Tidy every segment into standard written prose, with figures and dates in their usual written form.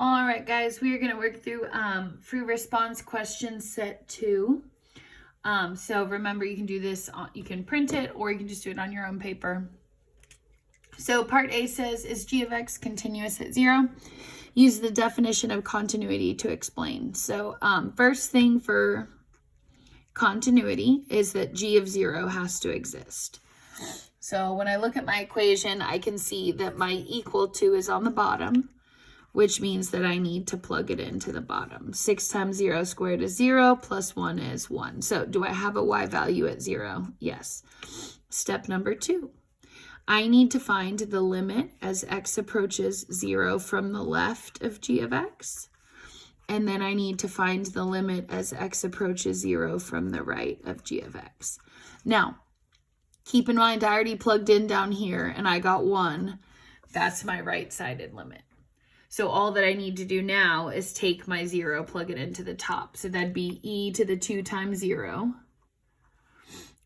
All right, guys, we are going to work through free response question set 2. So remember, you can do this, you can print it, or you can just do it on your own paper. So part A says, is g of x continuous at 0? Use the definition of continuity to explain. So first thing for continuity is that g of 0 has to exist. So when I look at my equation, I can see that my equal to is on the bottom, which means that I need to plug it into the bottom. 6 times 0 squared is 0, plus 1 is 1. So do I have a y value at 0? Yes. Step number 2. I need to find the limit as x approaches 0 from the left of g of x. And then I need to find the limit as x approaches 0 from the right of g of x. Now, keep in mind, I already plugged in down here and I got 1. That's my right-sided limit. So all that I need to do now is take my 0, plug it into the top. So that'd be e to the 2 times 0,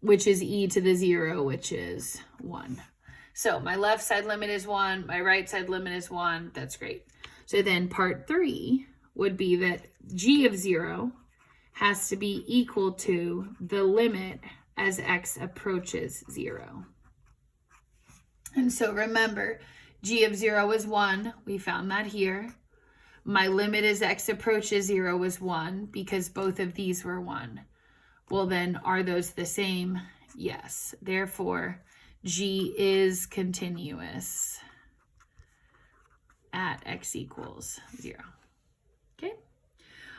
which is e to the 0, which is 1. So my left side limit is 1, my right side limit is 1. That's great. So then part 3 would be that g of 0 has to be equal to the limit as x approaches 0. And so remember, g of 0 is 1. We found that here. My limit as x approaches 0 is 1 because both of these were 1. Well, then are those the same? Yes. Therefore, g is continuous at x equals 0. Okay?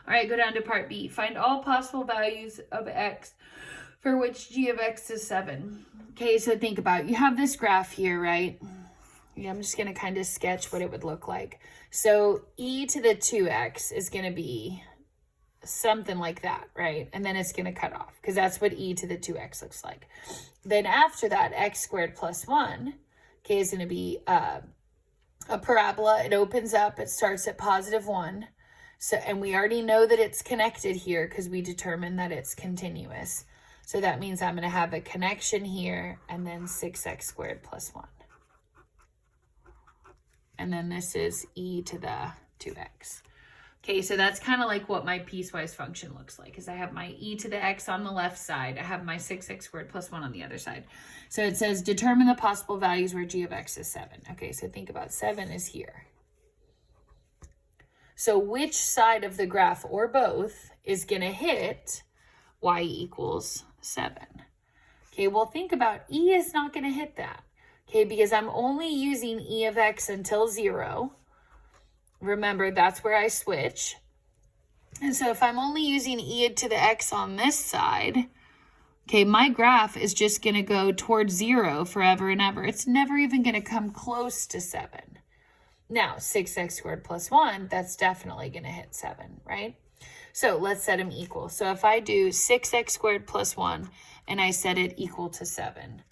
All right, go down to part B. Find all possible values of x for which g of x is 7. Okay, so think about it. You have this graph here, right? Yeah, I'm just going to kind of sketch what it would look like. So e to the 2x is going to be something like that, right? And then it's going to cut off because that's what e to the 2x looks like. Then after that, x squared plus 1, okay, is going to be a parabola. It opens up. It starts at positive 1. So, and we already know that it's connected here because we determined that it's continuous. So that means I'm going to have a connection here and then 6x squared plus 1. And then this is e to the 2x. Okay, so that's kind of like what my piecewise function looks like, is I have my e to the x on the left side. I have my 6x squared plus 1 on the other side. So it says determine the possible values where g of x is 7. Okay, so think about 7 is here. So which side of the graph, or both, is going to hit y equals 7? Okay, well, think about e is not going to hit that. Okay, because I'm only using e of x until 0. Remember, that's where I switch. And so if I'm only using e to the x on this side, okay, my graph is just going to go towards 0 forever and ever. It's never even going to come close to 7. Now, 6x squared plus 1, that's definitely going to hit 7, right? So let's set them equal. So if I do 6x squared plus 1 and I set it equal to 7,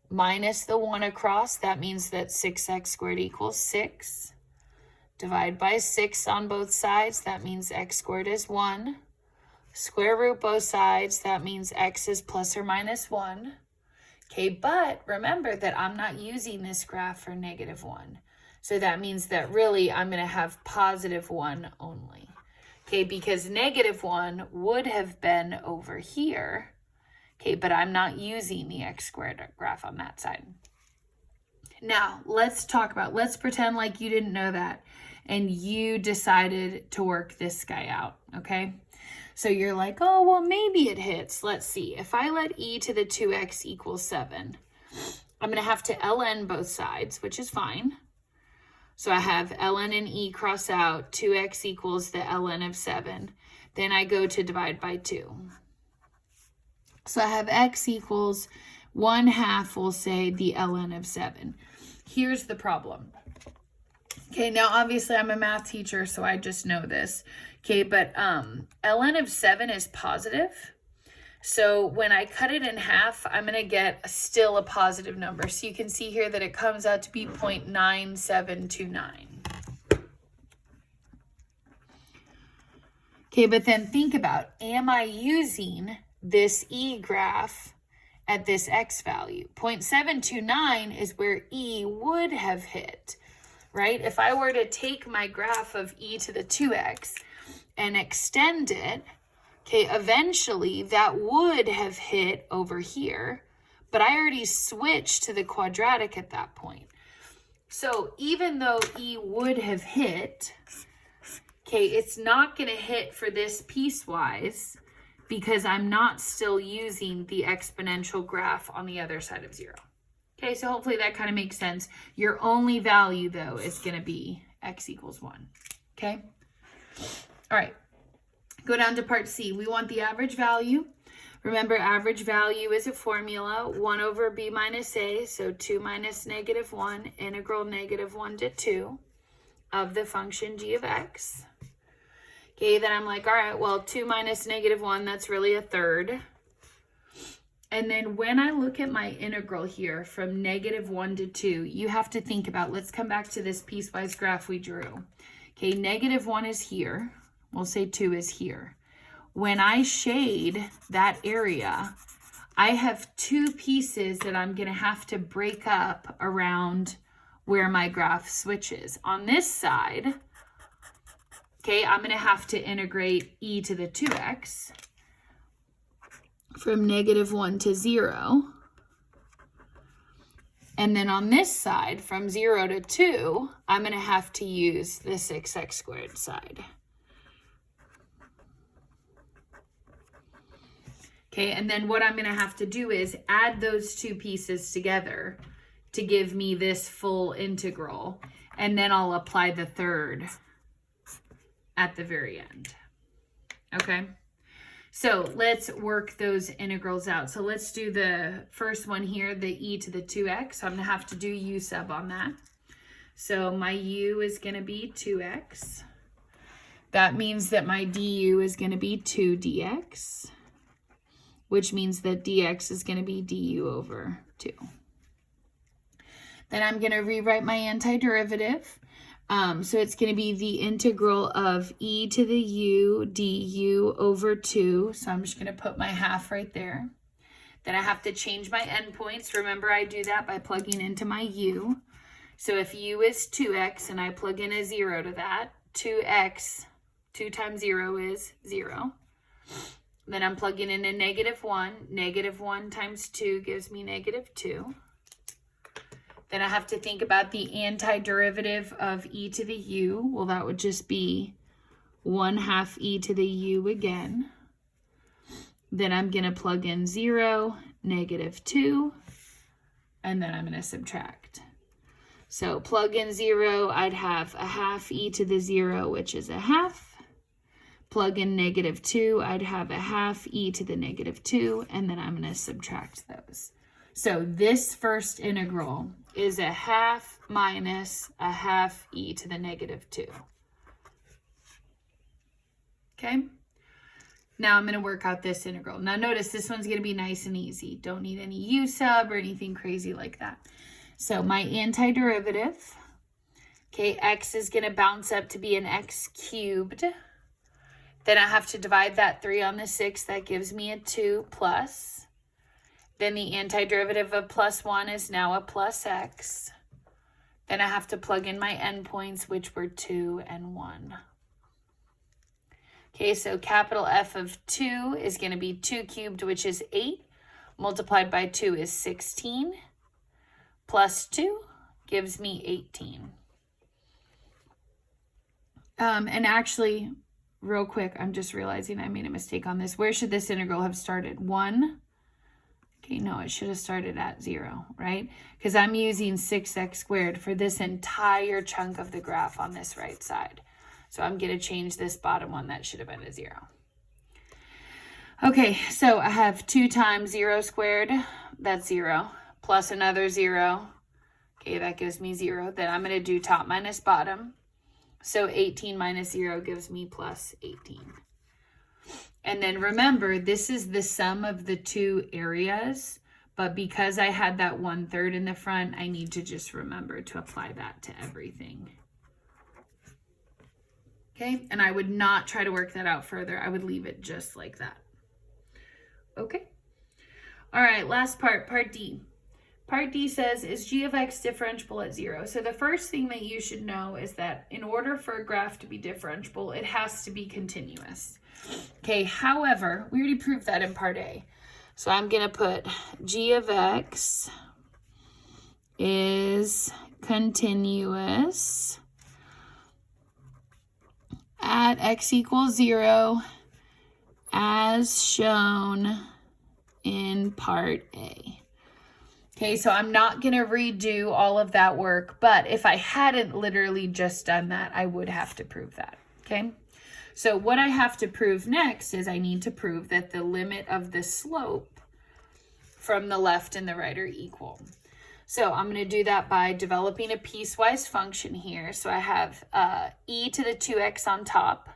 minus the 1 across, that means that 6x squared equals 6. Divide by 6 on both sides, that means x squared is 1. Square root both sides, that means x is plus or minus 1. Okay, but remember that I'm not using this graph for negative 1. So that means that really I'm going to have positive 1 only. Okay, because negative 1 would have been over here. Okay, but I'm not using the x squared graph on that side. Now, let's pretend like you didn't know that and you decided to work this guy out, okay? So you're like, oh, well, maybe it hits. Let's see. If I let e to the 2x equal 7, I'm going to have to ln both sides, which is fine. So I have ln and e cross out. 2x equals the ln of 7. Then I go to divide by 2. So I have x equals 1/2, we'll say, the ln of 7. Here's the problem. Okay, now obviously I'm a math teacher, so I just know this. Okay, but ln of 7 is positive. So when I cut it in half, I'm going to get still a positive number. So you can see here that it comes out to be 0.9729. Okay, but then think about, am I using this e graph at this x value? 0.729 is where e would have hit. right? If I were to take my graph of e to the 2x and extend it, okay, eventually that would have hit over here, but I already switched to the quadratic at that point. So even though e would have hit, okay, it's not going to hit for this piecewise because I'm not still using the exponential graph on the other side of 0. Okay, so hopefully that kind of makes sense. Your only value, though, is going to be x equals 1. Okay? All right. Go down to part C. We want the average value. Remember, average value is a formula, 1 over b minus a, so 2 minus negative 1, integral negative 1 to 2 of the function g of x. Okay, then I'm like, all right, well, 2 minus negative 1, that's really a third. And then when I look at my integral here from negative 1 to 2, you have to think about, let's come back to this piecewise graph we drew. Okay, negative 1 is here. We'll say 2 is here. When I shade that area, I have two pieces that I'm going to have to break up around where my graph switches. On this side, okay, I'm going to have to integrate e to the 2x from negative 1 to 0. And then on this side, from 0 to 2, I'm going to have to use the 6x squared side. Okay, and then what I'm going to have to do is add those two pieces together to give me this full integral. And then I'll apply the third at the very end. Okay, so let's work those integrals out. So let's do the first one here, the e to the 2x. So I'm going to have to do u sub on that. So my u is going to be 2x. That means that my du is going to be 2 dx. Which means that dx is going to be du over 2. Then I'm going to rewrite my antiderivative. So it's going to be the integral of e to the u du over 2. So I'm just going to put my half right there. Then I have to change my endpoints. Remember, I do that by plugging into my u. So if u is 2x and I plug in a 0 to that, 2x, 2 times 0 is 0. Then I'm plugging in a negative 1. Negative 1 times 2 gives me negative 2. Then I have to think about the antiderivative of e to the u. Well, that would just be 1/2 e to the u again. Then I'm going to plug in 0, negative 2, and then I'm going to subtract. So plug in 0, I'd have 1/2 e to the 0, which is 1/2. Plug in negative 2, I'd have 1/2 e to the negative 2, and then I'm going to subtract those. So this first integral is 1/2 minus 1/2 e to the negative 2. Okay? Now I'm going to work out this integral. Now notice this one's going to be nice and easy. Don't need any u sub or anything crazy like that. So my antiderivative, okay, x is going to bounce up to be an x cubed. Then I have to divide that 3 on the 6. That gives me a 2 plus. Then the antiderivative of plus 1 is now a plus x. Then I have to plug in my endpoints, which were 2 and 1. Okay, so capital F of 2 is going to be 2 cubed, which is 8. Multiplied by 2 is 16. Plus 2 gives me 18. And actually, real quick, I'm just realizing I made a mistake on this. Where should this integral have started? 1? Okay, no, it should have started at 0, right? Because I'm using 6x squared for this entire chunk of the graph on this right side. So I'm going to change this bottom one. That should have been a 0. Okay, so I have 2 times 0 squared. That's 0. Plus another 0. Okay, that gives me 0. Then I'm going to do top minus bottom. So 18 minus 0 gives me plus 18. And then remember, this is the sum of the two areas, but because I had that 1/3 in the front, I need to just remember to apply that to everything. Okay, and I would not try to work that out further. I would leave it just like that. Okay. All right, last part, part D. Part D says, is g of x differentiable at 0? So the first thing that you should know is that in order for a graph to be differentiable, it has to be continuous. Okay, however, we already proved that in part A. So I'm going to put g of x is continuous at x equals 0 as shown in part A. Okay, so I'm not going to redo all of that work, but if I hadn't literally just done that, I would have to prove that, okay? So what I have to prove next is I need to prove that the limit of the slope from the left and the right are equal. So I'm going to do that by developing a piecewise function here. So I have e to the 2x on top.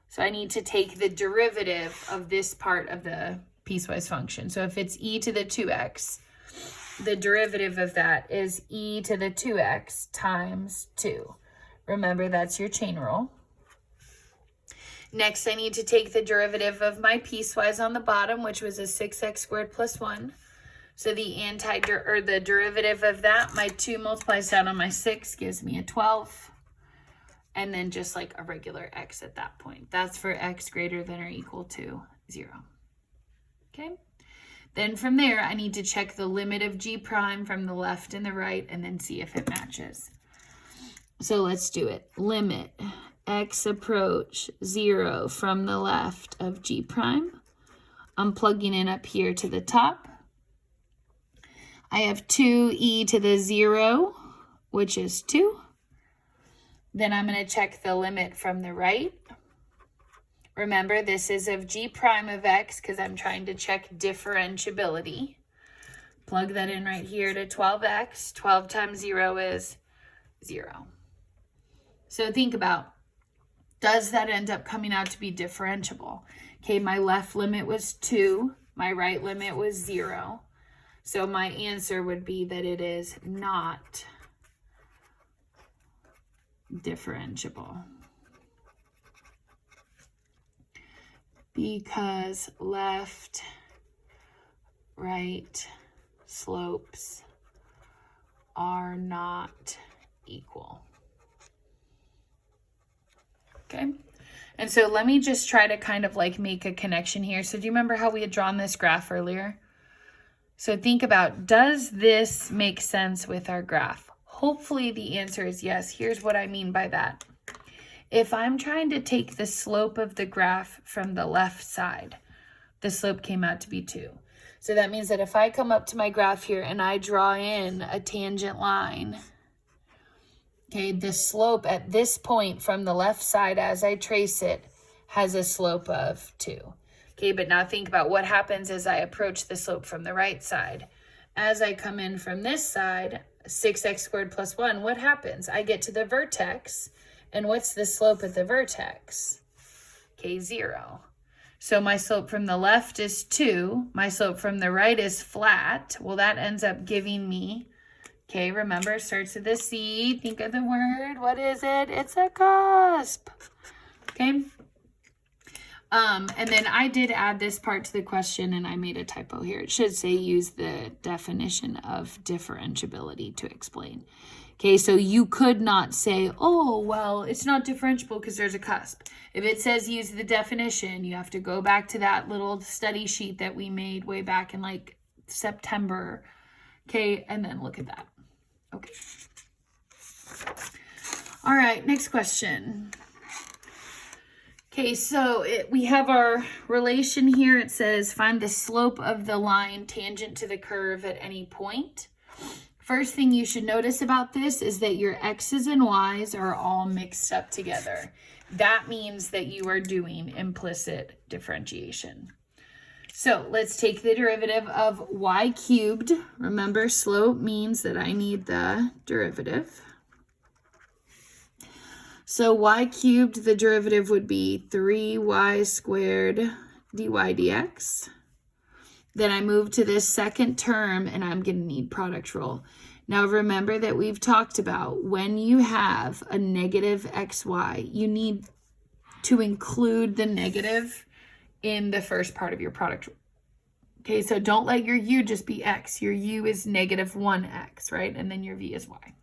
So I need to take the derivative of this part of the piecewise function. So if it's e to the 2x, the derivative of that is e to the 2x times 2. Remember, that's your chain rule. Next, I need to take the derivative of my piecewise on the bottom, which was a 6x squared plus 1. So the derivative of that, my 2 multiplies down on my 6, gives me a 12. And then just like a regular x at that point. That's for x greater than or equal to 0. Okay? Then from there, I need to check the limit of g prime from the left and the right and then see if it matches. So let's do it. Limit x approach 0 from the left of g prime. I'm plugging in up here to the top. I have 2e to the 0, which is 2. Then I'm going to check the limit from the right. Remember, this is of g prime of x because I'm trying to check differentiability. Plug that in right here to 12x. 12 times 0 is 0. So think about, does that end up coming out to be differentiable? Okay, my left limit was 2. My right limit was 0. So my answer would be that it is not differentiable. Because left, right slopes are not equal. Okay, and so let me just try to kind of like make a connection here. So do you remember how we had drawn this graph earlier? So think about, does this make sense with our graph? Hopefully the answer is yes. Here's what I mean by that. If I'm trying to take the slope of the graph from the left side, the slope came out to be 2. So that means that if I come up to my graph here and I draw in a tangent line, okay, the slope at this point from the left side as I trace it has a slope of 2. Okay, but now think about what happens as I approach the slope from the right side. As I come in from this side, 6x squared plus 1, what happens? I get to the vertex. And what's the slope at the vertex? Okay, 0. So my slope from the left is 2. My slope from the right is flat. Well, that ends up giving me, okay, remember, starts with a C. Think of the word. What is it? It's a cusp. Okay. And then I did add this part to the question and I made a typo here. It should say use the definition of differentiability to explain. Okay, so you could not say, oh, well, it's not differentiable because there's a cusp. If it says use the definition, you have to go back to that little study sheet that we made way back in like September. Okay, and then look at that. Okay. All right, next question. Okay, so we have our relation here. It says find the slope of the line tangent to the curve at any point. First thing you should notice about this is that your x's and y's are all mixed up together. That means that you are doing implicit differentiation. So let's take the derivative of y cubed. Remember, slope means that I need the derivative. So y cubed, the derivative would be 3y squared dy dx. Then I move to this second term and I'm going to need product rule. Now remember that we've talked about when you have a negative xy, you need to include the negative in the first part of your product Okay, so don't let your u just be x. Your u is negative 1x, right? And then your v is y.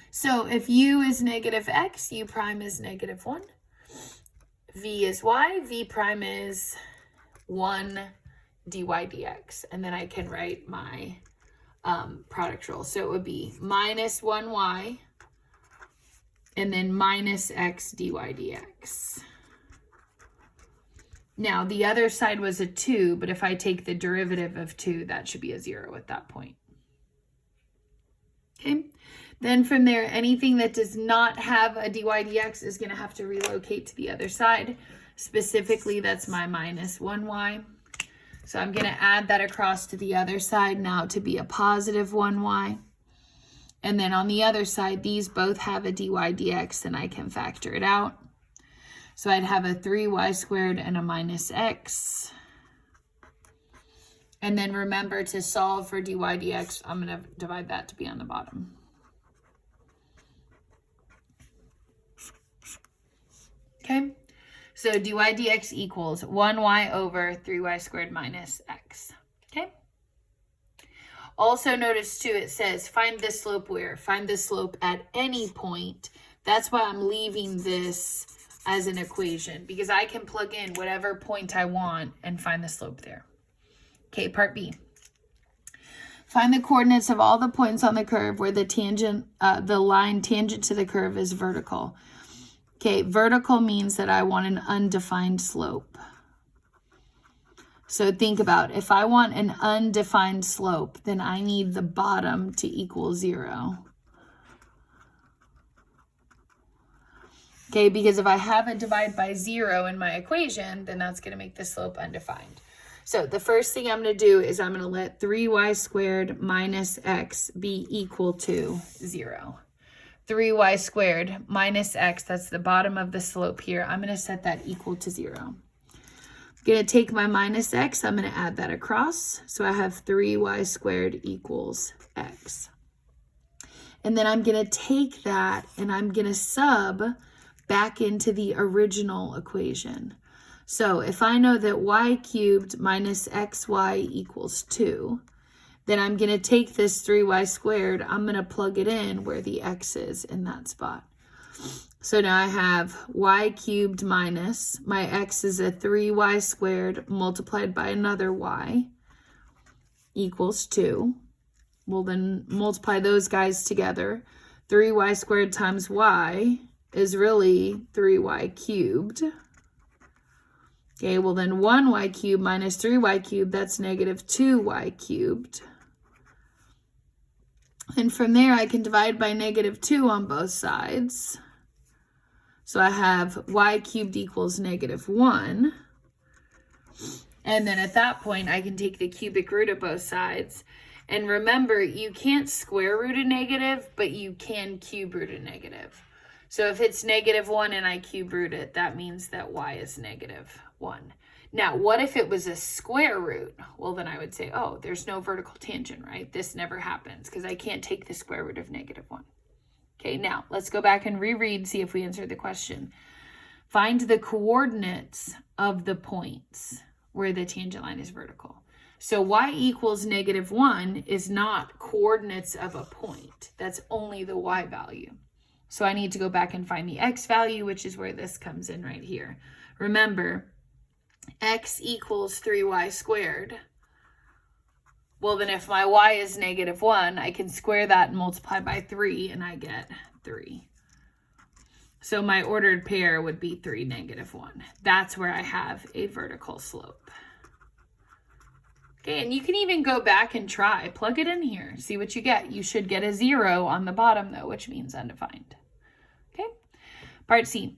So if u is negative x, u prime is negative 1. V is y, v prime is 1 dy dx. And then I can write my product rule. So it would be minus 1y and then minus x dy dx. Now, the other side was a 2, but if I take the derivative of 2, that should be a 0 at that point. Okay, then from there, anything that does not have a dy dx is going to have to relocate to the other side. Specifically, that's my minus 1y. So I'm going to add that across to the other side now to be a positive 1y. And then on the other side, these both have a dy dx, and I can factor it out. So I'd have a 3y squared and a minus x. And then remember to solve for dy dx, I'm going to divide that to be on the bottom. Okay, so dy dx equals 1y over 3y squared minus x. Okay. Also notice too, it says find the slope where? Find the slope at any point. That's why I'm leaving this as an equation, because I can plug in whatever point I want and find the slope there. Okay, part B. Find the coordinates of all the points on the curve where the line tangent to the curve is vertical. Okay, vertical means that I want an undefined slope. So think about, if I want an undefined slope, then I need the bottom to equal 0. Okay, because if I have a divide by 0 in my equation, then that's going to make the slope undefined. So the first thing I'm going to do is I'm going to let 3y squared minus x be equal to 0. 3y squared minus x, that's the bottom of the slope here. I'm going to set that equal to 0. I'm going to take my minus x, I'm going to add that across. So I have 3y squared equals x. And then I'm going to take that and I'm going to sub back into the original equation. So if I know that y cubed minus xy equals 2, then I'm going to take this 3y squared, I'm going to plug it in where the x is in that spot. So now I have y cubed minus, my x is a 3y squared multiplied by another y equals 2. We'll then multiply those guys together. 3y squared times y is really 3y cubed. Okay, well then 1y cubed minus 3y cubed, that's negative 2y cubed. And from there, I can divide by negative 2 on both sides. So I have y cubed equals negative 1. And then at that point, I can take the cubic root of both sides. And remember, you can't square root a negative, but you can cube root a negative. So if it's negative 1 and I cube root it, that means that y is negative 1. Now, what if it was a square root? Well, then I would say, oh, there's no vertical tangent, right? This never happens because I can't take the square root of negative 1. Okay, now let's go back and reread, see if we answered the question. Find the coordinates of the points where the tangent line is vertical. So y equals negative 1 is not coordinates of a point. That's only the y value. So I need to go back and find the x value, which is where this comes in right here. Remember, x equals 3y squared. Well, then if my y is negative 1, I can square that and multiply by 3, and I get 3. So my ordered pair would be 3, negative 1. That's where I have a vertical slope. Okay, and you can even go back and try. Plug it in here. See what you get. You should get a 0 on the bottom, though, which means undefined. Okay, part C.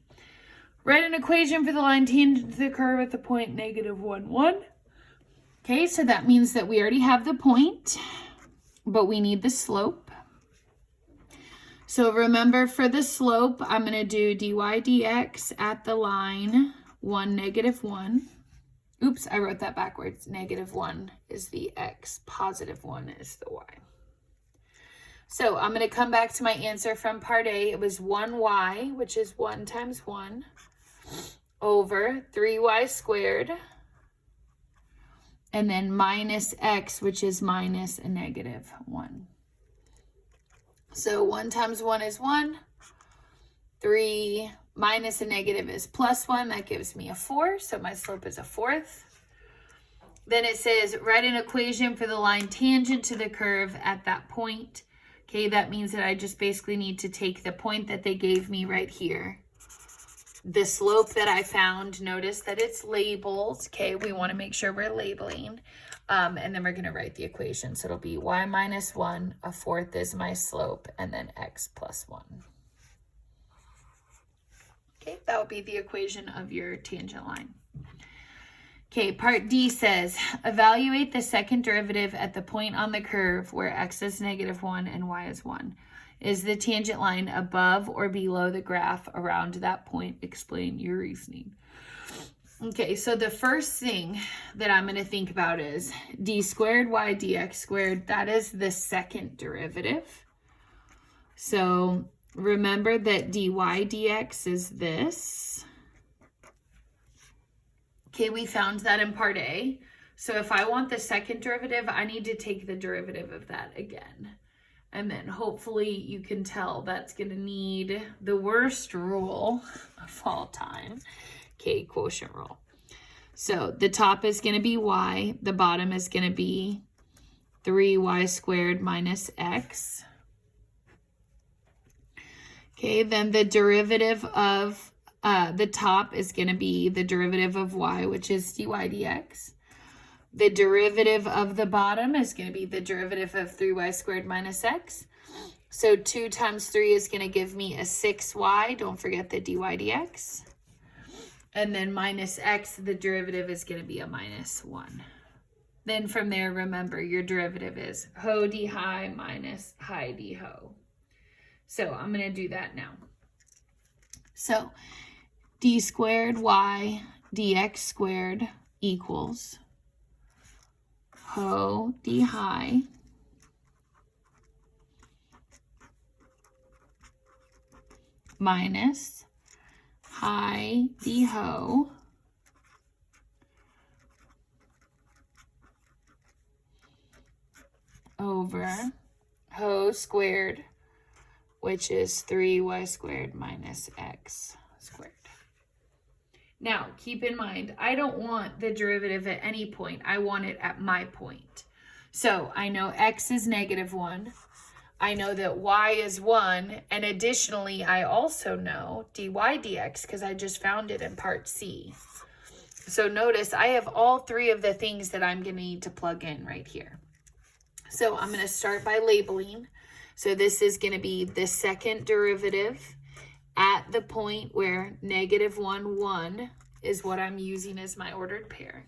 Write an equation for the line tangent to the curve at the point negative 1, 1. Okay, so that means that we already have the point, but we need the slope. So remember, for the slope, I'm going to do dy dx at the line 1, negative 1. Oops, I wrote that backwards. Negative 1 is the x, positive 1 is the y. So I'm going to come back to my answer from part A. It was 1y, which is 1 times 1, over 3y squared and then minus x, which is minus a negative 1. So 1 times 1 is 1. 3 minus a negative is plus 1. That gives me a 4. So my slope is a 4th. Then it says, write an equation for the line tangent to the curve at that point. Okay, that means that I just basically need to take the point that they gave me right here. The slope that I found, notice that it's labeled. Okay, we want to make sure we're labeling. And then we're going to write the equation. So it'll be y minus 1, a 4th is my slope, and then x plus 1. Okay, that would be the equation of your tangent line. Okay, part D says, evaluate the second derivative at the point on the curve where x is negative 1 and y is 1. Is the tangent line above or below the graph around that point? Explain your reasoning. Okay, so the first thing that I'm going to think about is d squared y dx squared. That is the second derivative. So remember that dy dx is this. Okay, we found that in part A. So if I want the second derivative, I need to take the derivative of that again. And then hopefully you can tell that's going to need the worst rule of all time. Okay, quotient rule. So the top is going to be y. The bottom is going to be 3y squared minus x. Okay, then the derivative of the top is going to be the derivative of y, which is dy dx. The derivative of the bottom is going to be the derivative of 3y squared minus x. So 2 times 3 is going to give me a 6y. Don't forget the dy dx. And then minus x, the derivative is going to be a minus 1. Then from there, remember, your derivative is ho d high minus high d ho. So I'm going to do that now. So d squared y dx squared equals ho d high minus high d ho over ho squared, which is 3y squared minus x squared. Now, keep in mind, I don't want the derivative at any point. I want it at my point. So I know x is negative 1. I know that y is 1. And additionally, I also know dy dx because I just found it in part C. So notice I have all 3 of the things that I'm going to need to plug in right here. So I'm going to start by labeling. So this is going to be the second derivative at the point where negative 1, 1 is what I'm using as my ordered pair.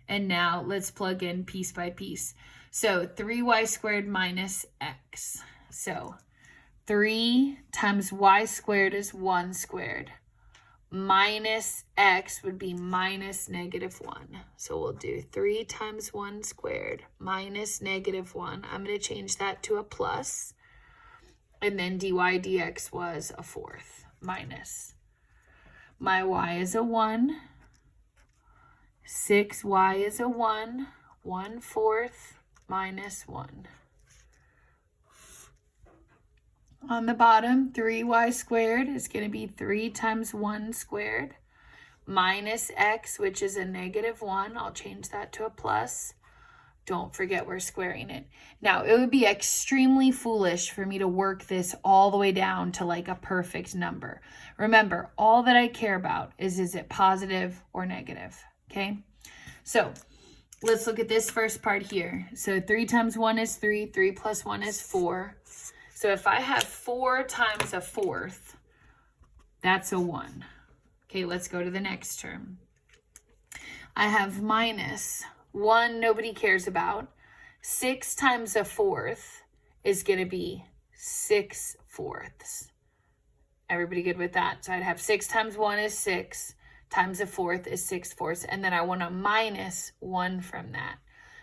And now let's plug in piece by piece. So 3y squared minus x. So 3 times y squared is 1 squared. Minus x would be minus negative 1. So we'll do 3 times 1 squared minus negative 1. I'm going to change that to a plus. And then dy dx was a 4th minus. My y is a 1. 6y is a 1. 1/4 minus 1. On the bottom, 3y squared is going to be 3 times 1 squared minus x, which is a negative 1. I'll change that to a plus. Don't forget we're squaring it. Now, it would be extremely foolish for me to work this all the way down to like a perfect number. Remember, all that I care about is it positive or negative, okay? So let's look at this first part here. So 3 times 1 is 3. 3 plus 1 is 4. So if I have 4 times a 4th, that's a 1. Okay, let's go to the next term. I have minus 1, nobody cares about. 6 times a 4th is going to be 6/4. Everybody good with that? So I'd have 6 times 1 is 6, times a 4th is 6/4. And then I want to minus 1 from that.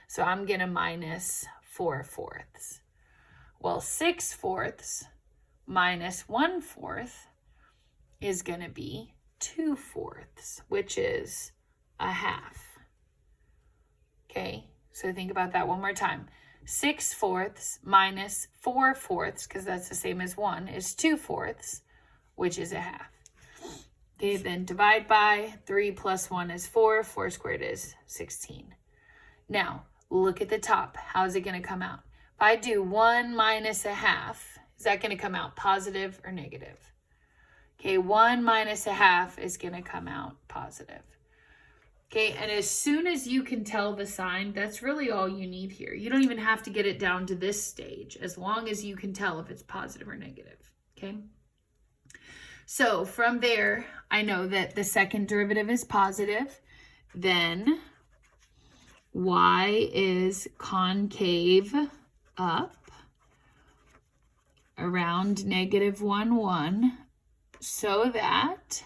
So I'm going to minus 4/4. Well, 6/4 minus 1/4 is going to be 2/4, which is a half. Okay, so think about that one more time. 6/4 minus 4/4, because that's the same as 1, is 2/4, which is a half. Okay, then divide by 3 plus 1 is 4. 4 squared is 16. Now, look at the top. How is it going to come out? If I do 1 minus a half, is that going to come out positive or negative? Okay, 1 minus a half is going to come out positive. Okay, and as soon as you can tell the sign, that's really all you need here. You don't even have to get it down to this stage, as long as you can tell if it's positive or negative, okay? So from there, I know that the second derivative is positive, then y is concave up around -1, 1, so that,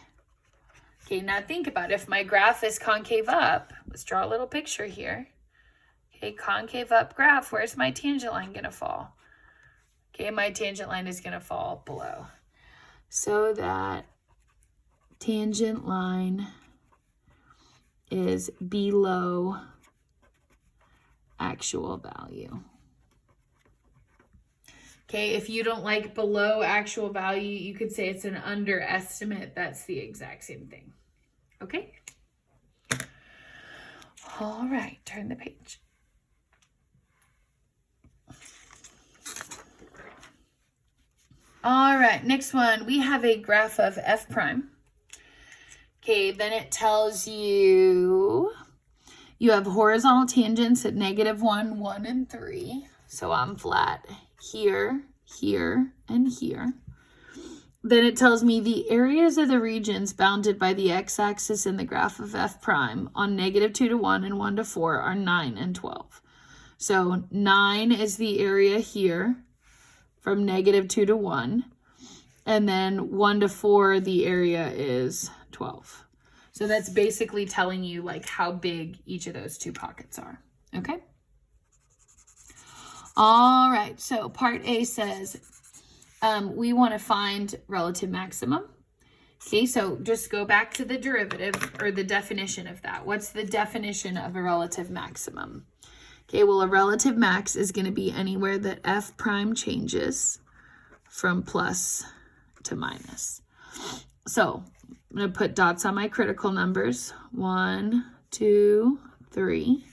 okay, now think about it. If my graph is concave up, let's draw a little picture here. Okay, concave up graph, where's my tangent line going to fall? Okay, my tangent line is going to fall below. So that tangent line is below actual value. Okay, if you don't like below actual value, you could say it's an underestimate. That's the exact same thing. Okay? All right, turn the page. All right, next one, we have a graph of f prime. Okay, then it tells you have horizontal tangents at -1, 1, and 3. So I'm flat here, here, and here. Then it tells me the areas of the regions bounded by the x-axis in the graph of f prime on -2 to 1 and 1 to 4 are 9 and 12. So 9 is the area here from -2 to 1. And then 1 to 4, the area is 12. So that's basically telling you like how big each of those two pockets are. Okay? All right, so part A says we want to find relative maximum. Okay, so just go back to the derivative or the definition of that. What's the definition of a relative maximum? Okay, well, a relative max is going to be anywhere that f prime changes from plus to minus. So I'm going to put dots on my critical numbers. 1, 2, 3.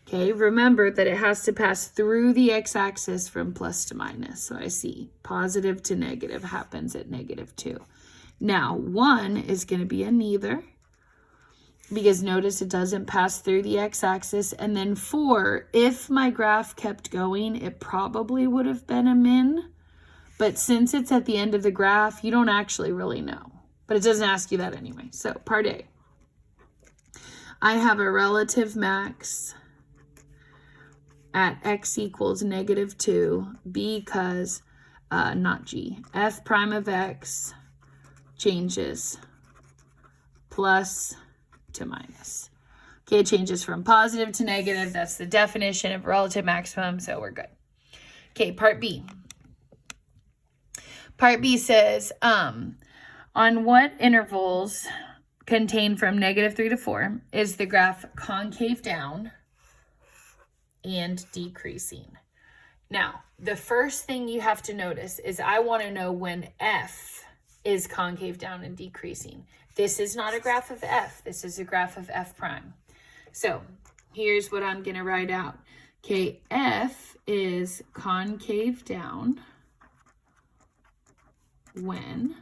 Okay, remember that it has to pass through the x-axis from plus to minus. So I see positive to negative happens at -2. Now, 1 is going to be a neither, because notice it doesn't pass through the x-axis. And then 4, if my graph kept going, it probably would have been a min. But since it's at the end of the graph, you don't actually really know. But it doesn't ask you that anyway. So part A. I have a relative max at x equals -2 because, not g, f prime of x changes plus to minus. Okay, it changes from positive to negative. That's the definition of relative maximum, so we're good. Okay, part B. Part B says, on what intervals contained from -3 to 4 is the graph concave down and decreasing? Now, the first thing you have to notice is I want to know when f is concave down and decreasing. This is not a graph of f. This is a graph of f prime. So here's what I'm going to write out. Okay, f is concave down when,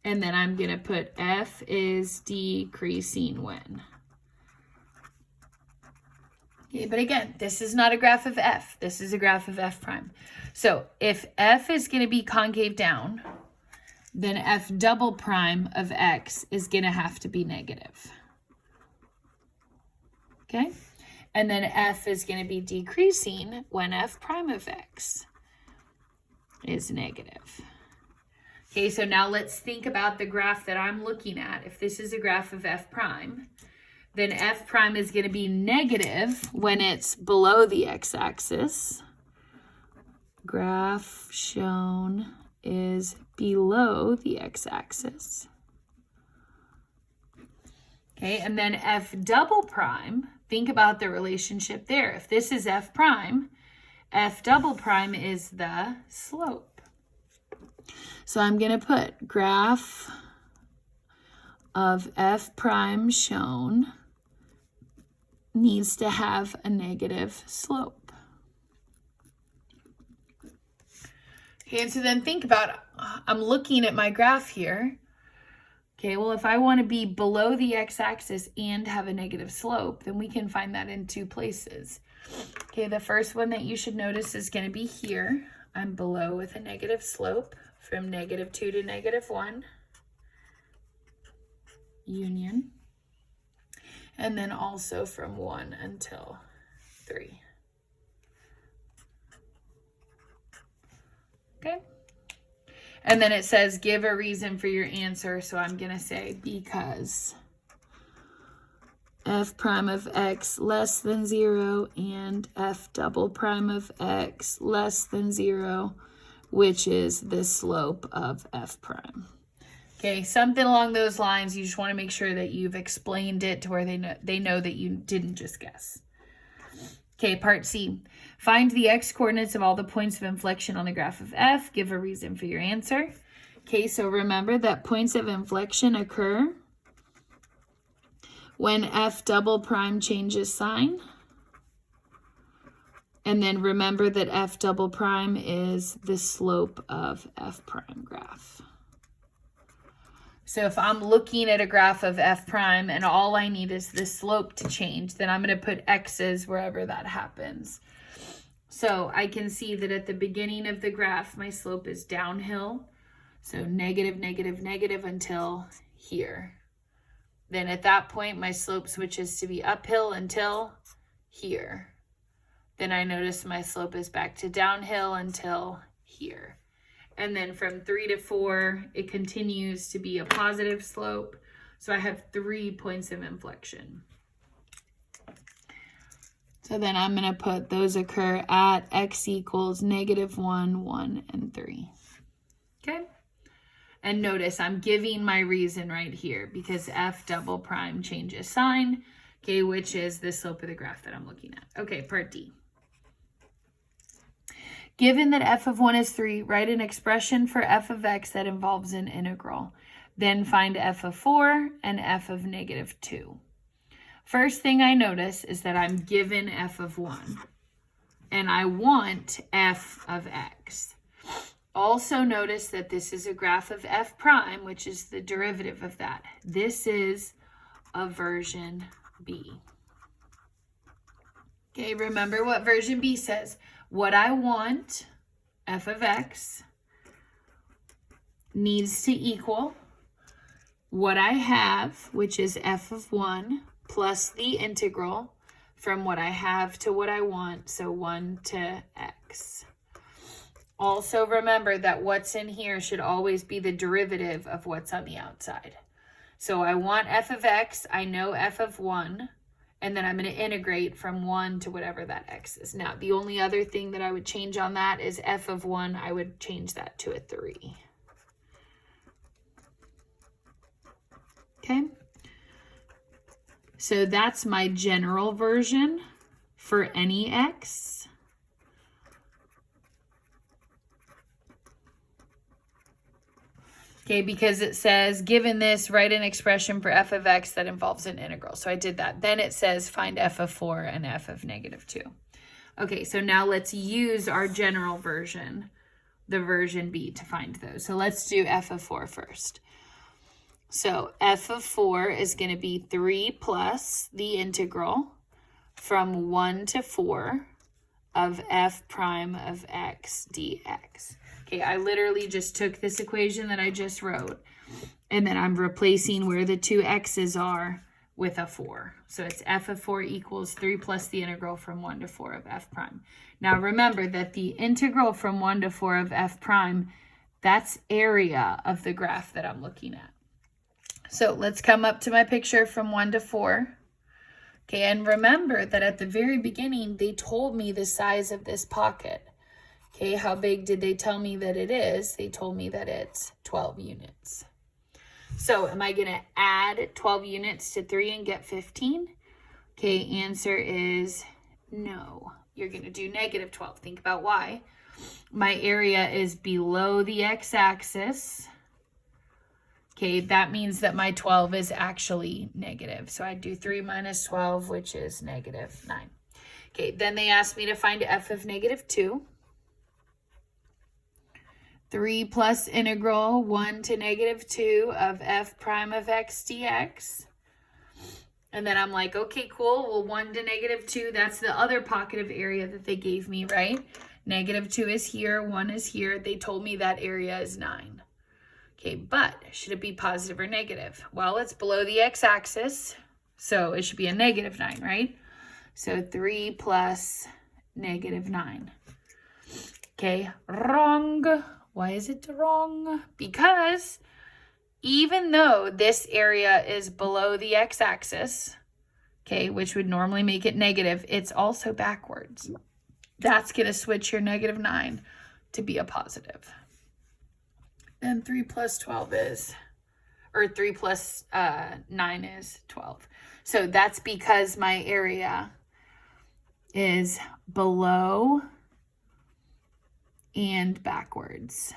and then I'm going to put f is decreasing when. Okay, but again, this is not a graph of f. This is a graph of f prime. So if f is going to be concave down, then f double prime of x is going to have to be negative. Okay? And then f is going to be decreasing when f prime of x is negative. Okay, so now let's think about the graph that I'm looking at. If this is a graph of f prime, then f prime is going to be negative when it's below the x-axis. Graph shown is below the x-axis. Okay, and then f double prime think about the relationship there. If this is f prime, f double prime is the slope. So I'm going to put graph of f prime shown needs to have a negative slope. Okay, and so then think about, I'm looking at my graph here. Okay, well, if I want to be below the x-axis and have a negative slope, then we can find that in two places. Okay, the first one that you should notice is going to be here. I'm below with a negative slope from -2 to -1, union, and then also from 1 until 3. Okay. And then it says, give a reason for your answer. So I'm going to say, because f prime of x less than 0 and f double prime of x less than 0, which is the slope of f prime. Okay, something along those lines. You just want to make sure that you've explained it to where they know that you didn't just guess. Okay, part C. Find the x-coordinates of all the points of inflection on the graph of f. Give a reason for your answer. Okay, so remember that points of inflection occur when f double prime changes sign. And then remember that f double prime is the slope of f prime graph. So if I'm looking at a graph of f prime and all I need is the slope to change, then I'm going to put x's wherever that happens. So I can see that at the beginning of the graph, my slope is downhill. So negative, negative, negative until here. Then at that point, my slope switches to be uphill until here. Then I notice my slope is back to downhill until here. And then from 3 to 4, it continues to be a positive slope. So I have 3 points of inflection. So then I'm going to put those occur at x equals -1, 1, and 3. Okay? And notice I'm giving my reason right here because f double prime changes sign, okay, which is the slope of the graph that I'm looking at. Okay, part D. Given that f of 1 is 3, write an expression for f of x that involves an integral. Then find f of 4 and f of -2. First thing I notice is that I'm given f of 1, and I want f of x. Also notice that this is a graph of f prime, which is the derivative of that. This is a version B. Okay, remember what version B says. What I want, f of x, needs to equal what I have, which is f of 1, plus the integral from what I have to what I want, so 1 to x. Also remember that what's in here should always be the derivative of what's on the outside. So I want f of x, I know f of 1, and then I'm going to integrate from 1 to whatever that x is. Now, the only other thing that I would change on that is f of 1, I would change that to a 3. Okay? So that's my general version for any x. Okay, because it says, given this, write an expression for f of x that involves an integral. So I did that. Then it says, find f of 4 and f of -2. Okay, so now let's use our general version, the version B, to find those. So let's do f of 4 first. So f of 4 is going to be 3 plus the integral from 1 to 4 of f prime of x dx. Okay, I literally just took this equation that I just wrote, and then I'm replacing where the two x's are with a 4. So it's f of 4 equals 3 plus the integral from 1 to 4 of f prime. Now remember that the integral from 1 to 4 of f prime, that's area of the graph that I'm looking at. So let's come up to my picture from 1 to 4. Okay, and remember that at the very beginning, they told me the size of this pocket. Okay, how big did they tell me that it is? They told me that it's 12 units. So am I going to add 12 units to 3 and get 15? Okay, answer is no. You're going to do negative 12. Think about why. My area is below the x-axis. Okay, that means that my 12 is actually negative. So I do 3 minus 12, which is negative 9. Okay, then they asked me to find f of negative 2. 3 plus integral 1 to negative 2 of f prime of x dx. And then I'm like, okay, cool. Well, 1 to negative 2, that's the other pocket of area that they gave me, right? Negative 2 is here, 1 is here. They told me that area is 9. Okay, but should it be positive or negative? Well, it's below the x-axis, so it should be a negative 9, right? So 3 plus negative 9. Okay, wrong. Why is it wrong? Because even though this area is below the x-axis, okay, which would normally make it negative, it's also backwards. That's going to switch your negative 9 to be a positive. And 3 plus 12 is, or 3 plus 9 is 12. So that's because my area is below and backwards.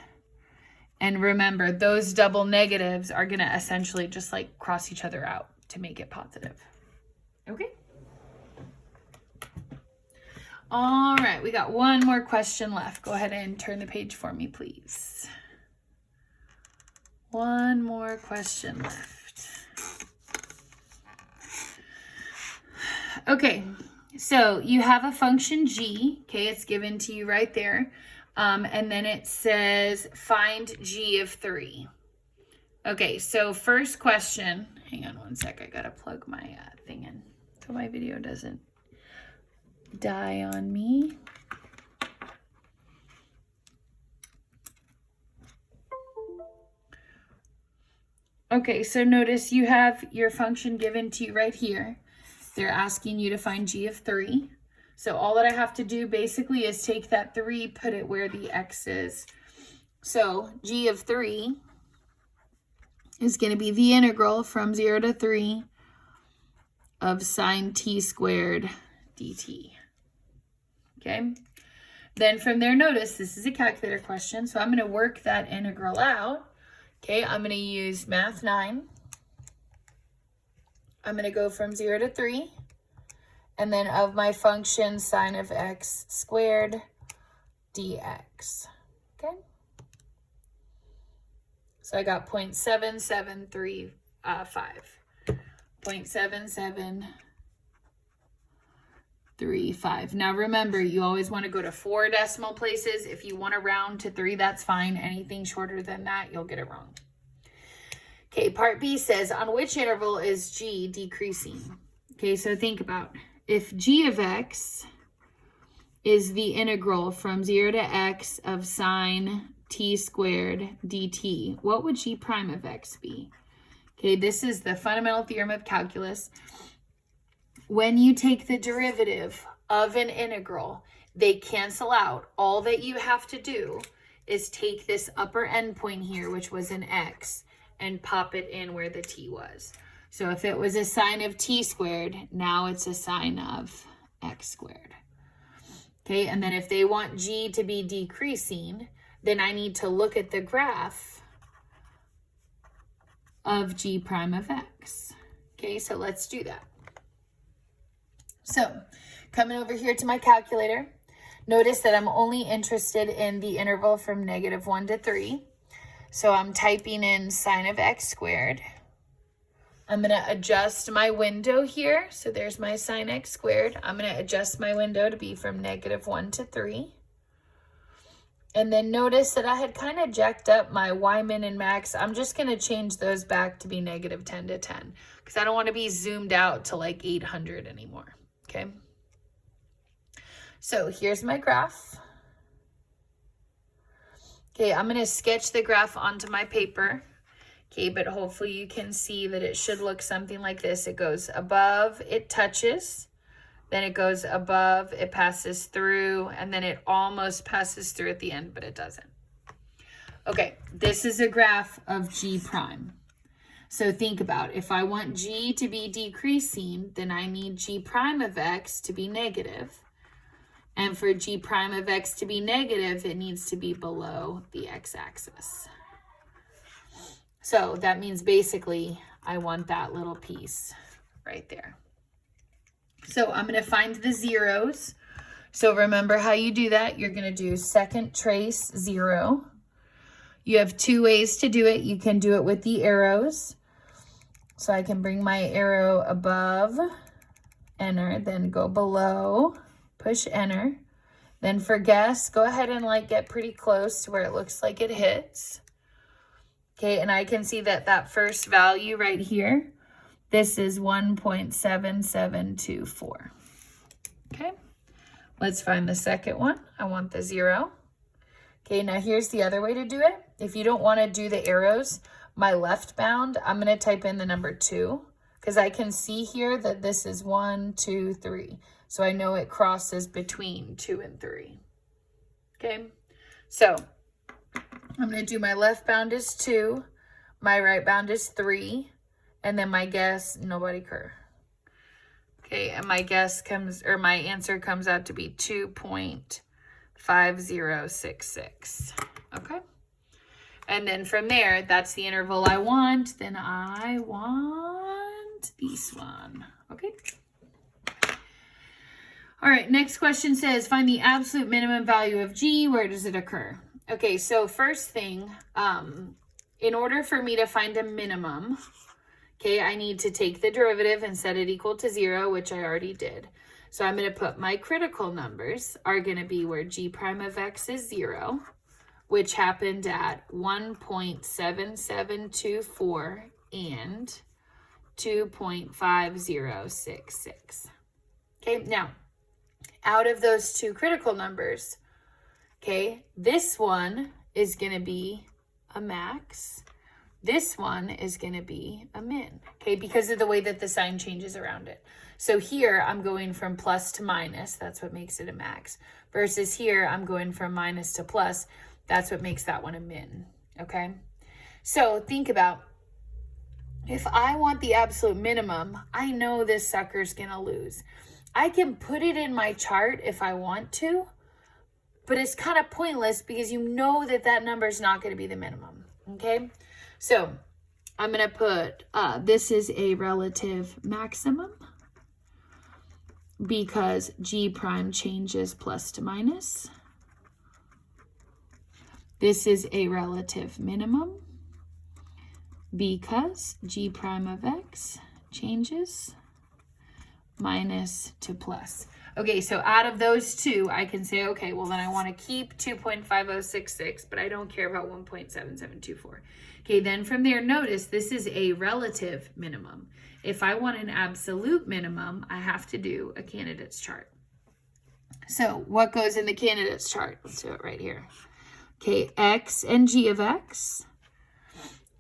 And remember, those double negatives are going to essentially just like cross each other out to make it positive. Okay? All right, we got one more question left. Go ahead and turn the page for me, please. One more question left. Okay, so you have a function g, okay, it's given to you right there. And then it says find g of 3. Okay, so first question, hang on one sec, I gotta plug my thing in so my video doesn't die on me. Okay, so notice you have your function given to you right here. They're asking you to find g of 3. So all that I have to do basically is take that 3, put it where the x is. So g of 3 is going to be the integral from 0 to 3 of sine t squared dt. Okay? Then from there, notice this is a calculator question, so I'm going to work that integral out. Okay, I'm going to use Math 9. I'm going to go from 0 to 3. And then of my function sine of x squared dx. Okay? So I got 0.7735. 0.7735. Now remember, you always want to go to 4 decimal places. If you want to round to 3, that's fine. Anything shorter than that, you'll get it wrong. Okay, part B says, on which interval is g decreasing? Okay, so think about, if g of x is the integral from 0 to x of sine t squared dt, what would g prime of x be? Okay, this is the fundamental theorem of calculus. When you take the derivative of an integral, they cancel out. All that you have to do is take this upper endpoint here, which was an x, and pop it in where the t was. So if it was a sine of t squared, now it's a sine of x squared. Okay, and then if they want g to be decreasing, then I need to look at the graph of g prime of x. Okay, so let's do that. So coming over here to my calculator, notice that I'm only interested in the interval from -1 to 3. So I'm typing in sine of x squared. I'm going to adjust my window here. So there's my sine x squared. I'm going to adjust my window to be from -1 to 3. And then notice that I had kind of jacked up my y min and max. I'm just going to change those back to be -10 to 10 because I don't want to be zoomed out to like 800 anymore. Okay. So here's my graph. Okay, I'm going to sketch the graph onto my paper. Okay, but hopefully you can see that it should look something like this. It goes above, it touches, then it goes above, it passes through, and then it almost passes through at the end, but it doesn't. Okay, this is a graph of G prime. So think about, if I want g to be decreasing, then I need g prime of x to be negative. And for g prime of x to be negative, it needs to be below the x-axis. So that means basically I want that little piece right there. So I'm going to find the zeros. So remember how you do that. You're going to do second trace 0. You have two ways to do it. You can do it with the arrows. So I can bring my arrow above, enter, then go below, push enter. Then for guess, go ahead and like get pretty close to where it looks like it hits. Okay, and I can see that that first value right here, this is 1.7724. Okay, let's find the second one. I want the 0. Okay, now here's the other way to do it. If you don't want to do the arrows, my left bound, I'm going to type in the number 2 because I can see here that this is 1, 2, 3. So I know it crosses between 2 and 3. Okay, so I'm going to do my left bound is 2, my right bound is 3, and then my guess, nobody cur. Okay, and my guess comes, or my answer comes out to be 2.5066. Okay. And then from there, that's the interval I want. Then I want this one. Okay. All right, next question says, find the absolute minimum value of g. Where does it occur? Okay, so first thing, in order for me to find a minimum, okay, I need to take the derivative and set it equal to 0, which I already did. So I'm going to put my critical numbers are going to be where g prime of x is 0, which happened at 1.7724 and 2.5066. Okay, now, out of those two critical numbers, okay, this one is going to be a max. This one is going to be a min, okay, because of the way that the sign changes around it. So here I'm going from plus to minus. That's what makes it a max. Versus here I'm going from minus to plus. That's what makes that one a min, okay? So think about, if I want the absolute minimum, I know this sucker's going to lose. I can put it in my chart if I want to, but it's kind of pointless because you know that that number is not going to be the minimum, okay? So I'm going to put, this is a relative maximum because g prime changes plus to minus. This is a relative minimum because g prime of x changes minus to plus. Okay, so out of those two, I can say, okay, well then I want to keep 2.5066, but I don't care about 1.7724. Okay, then from there, notice this is a relative minimum. If I want an absolute minimum, I have to do a candidate's chart. So what goes in the candidate's chart? Let's do it right here. Okay, x and g of x.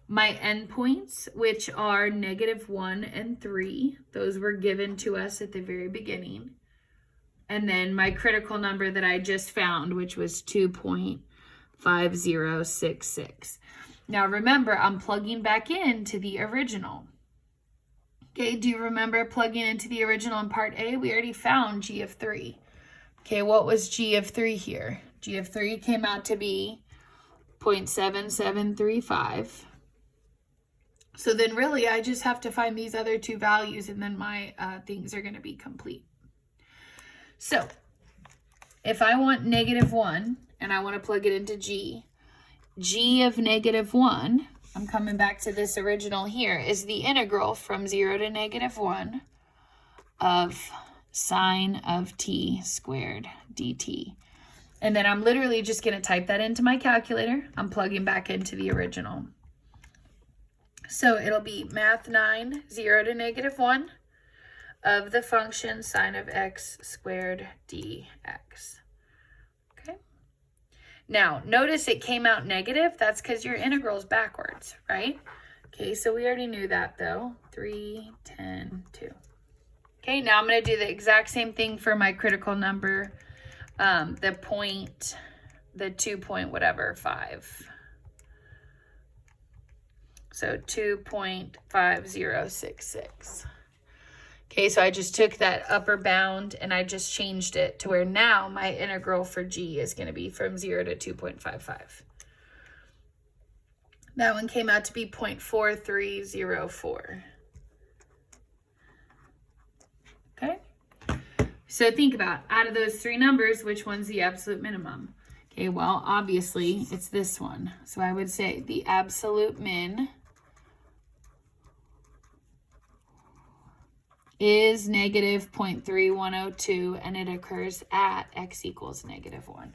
My endpoints, which are -1 and 3. Those were given to us at the very beginning. And then my critical number that I just found, which was 2.5066. Now remember, I'm plugging back into the original. Okay, do you remember plugging into the original in part A? We already found g of 3. Okay, what was g of 3 here? G of 3 came out to be 0.7735. So then really I just have to find these other two values and then my things are going to be complete. So if I want -1 and I want to plug it into g of -1, I'm coming back to this original here, is the integral from 0 to -1 of sine of t squared dt. And then I'm literally just going to type that into my calculator. I'm plugging back into the original. So it'll be math 9, 0 to -1 of the function sine of x squared dx. Okay. Now, notice it came out negative. That's because your integral is backwards, right? Okay, so we already knew that though. 3, 10, 2. Okay, now I'm going to do the exact same thing for my critical number, the 2 point whatever, 5. So 2.5066. Okay, so I just took that upper bound and I just changed it to where now my integral for g is going to be from 0 to 2.55. That one came out to be 0.4304. Okay, so think about, out of those three numbers, which one's the absolute minimum? Okay, well, obviously it's this one. So I would say the absolute min is negative 0.3102, and it occurs at x equals -1.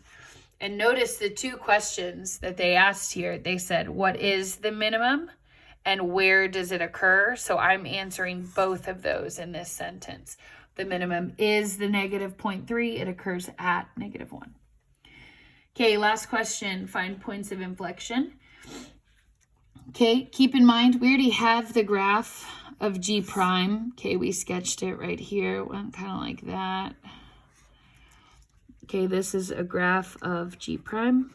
And notice the two questions that they asked here. They said, what is the minimum and where does it occur? So I'm answering both of those in this sentence. The minimum is the -0.3. It occurs at -1. Okay, last question, find points of inflection. Okay, keep in mind, we already have the graph of G prime. Okay, we sketched it right here. It went kind of like that. Okay, this is a graph of G prime.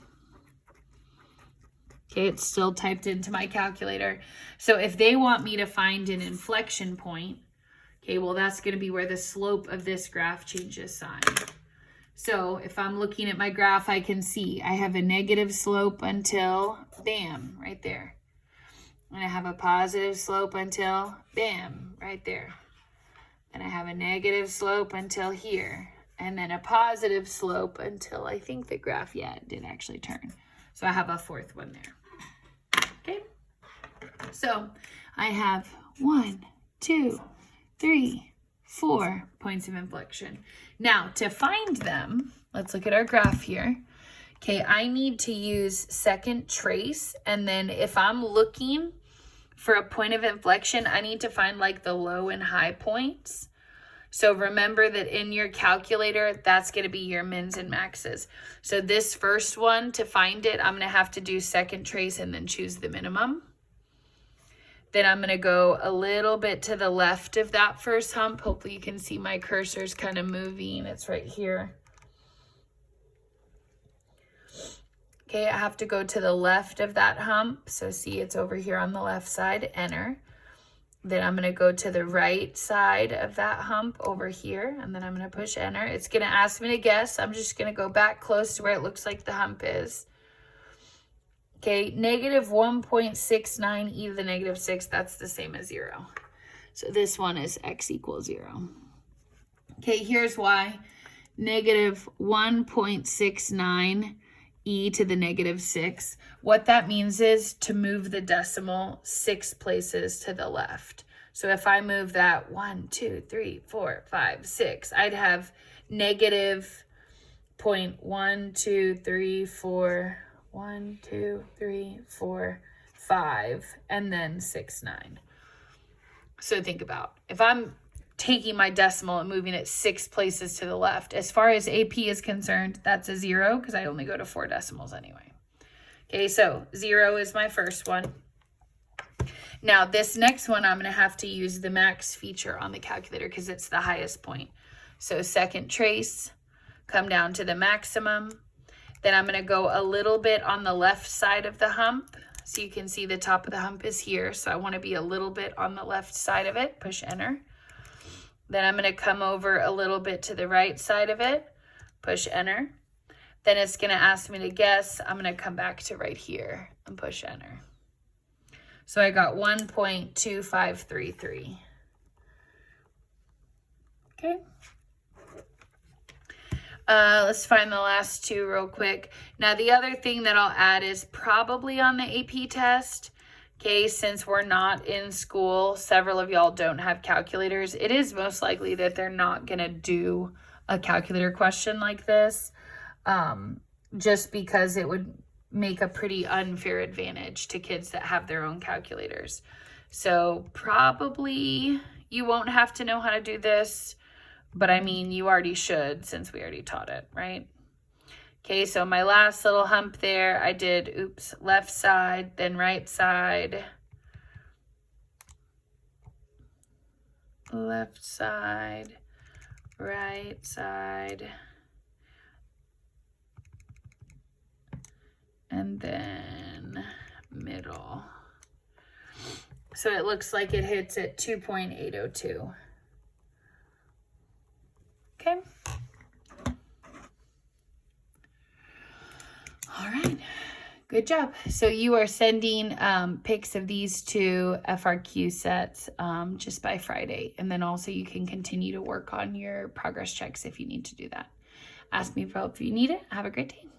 Okay, it's still typed into my calculator. So if they want me to find an inflection point, okay, well, that's going to be where the slope of this graph changes sign. So if I'm looking at my graph, I can see I have a negative slope until, bam, right there. And I have a positive slope until, bam, right there. And I have a negative slope until here. And then a positive slope until I think the graph, yeah, it did actually turn. So I have a fourth one there. Okay. So I have 1, 2, 3, 4 points of inflection. Now to find them, let's look at our graph here. Okay, I need to use second trace. And then if I'm looking for a point of inflection, I need to find like the low and high points. So remember that in your calculator, that's going to be your mins and maxes. So this first one, to find it, I'm going to have to do second trace and then choose the minimum. Then I'm going to go a little bit to the left of that first hump. Hopefully you can see my cursor's kind of moving. It's right here. Okay, I have to go to the left of that hump. So see, it's over here on the left side, enter. Then I'm going to go to the right side of that hump over here, and then I'm going to push enter. It's going to ask me to guess. I'm just going to go back close to where it looks like the hump is. Okay, negative 1.69 e to the -6, that's the same as 0. So this one is x equals 0. Okay, here's why. Negative 1.69 e to the -6. What that means is to move the decimal 6 places to the left. So if I move that 1, 2, 3, 4, 5, 6, I'd have negative 0.1, 2, 3, 4, 1, 2, 3, 4, 5, and then 6, 9. So think about, if I'm taking my decimal and moving it 6 places to the left, as far as AP is concerned, that's a 0 because I only go to 4 decimals anyway. Okay, so 0 is my first one. Now this next one, I'm going to have to use the max feature on the calculator because it's the highest point. So second trace, come down to the maximum. Then I'm going to go a little bit on the left side of the hump. So you can see the top of the hump is here. So I want to be a little bit on the left side of it. Push enter. Then I'm going to come over a little bit to the right side of it. Push enter. Then it's going to ask me to guess. I'm going to come back to right here and push enter. So I got 1.2533. Okay. Let's find the last two real quick. Now, the other thing that I'll add is probably on the AP test. Okay, since we're not in school, several of y'all don't have calculators. It is most likely that they're not going to do a calculator question like this, just because it would make a pretty unfair advantage to kids that have their own calculators. So probably you won't have to know how to do this, but I mean, you already should since we already taught it, right? Okay, so my last little hump there, I did, left side, then right side. Left side, right side. And then middle. So it looks like it hits at 2.802. Okay. All right. Good job. So you are sending pics of these two FRQ sets just by Friday. And then also you can continue to work on your progress checks if you need to do that. Ask me for help if you need it. Have a great day.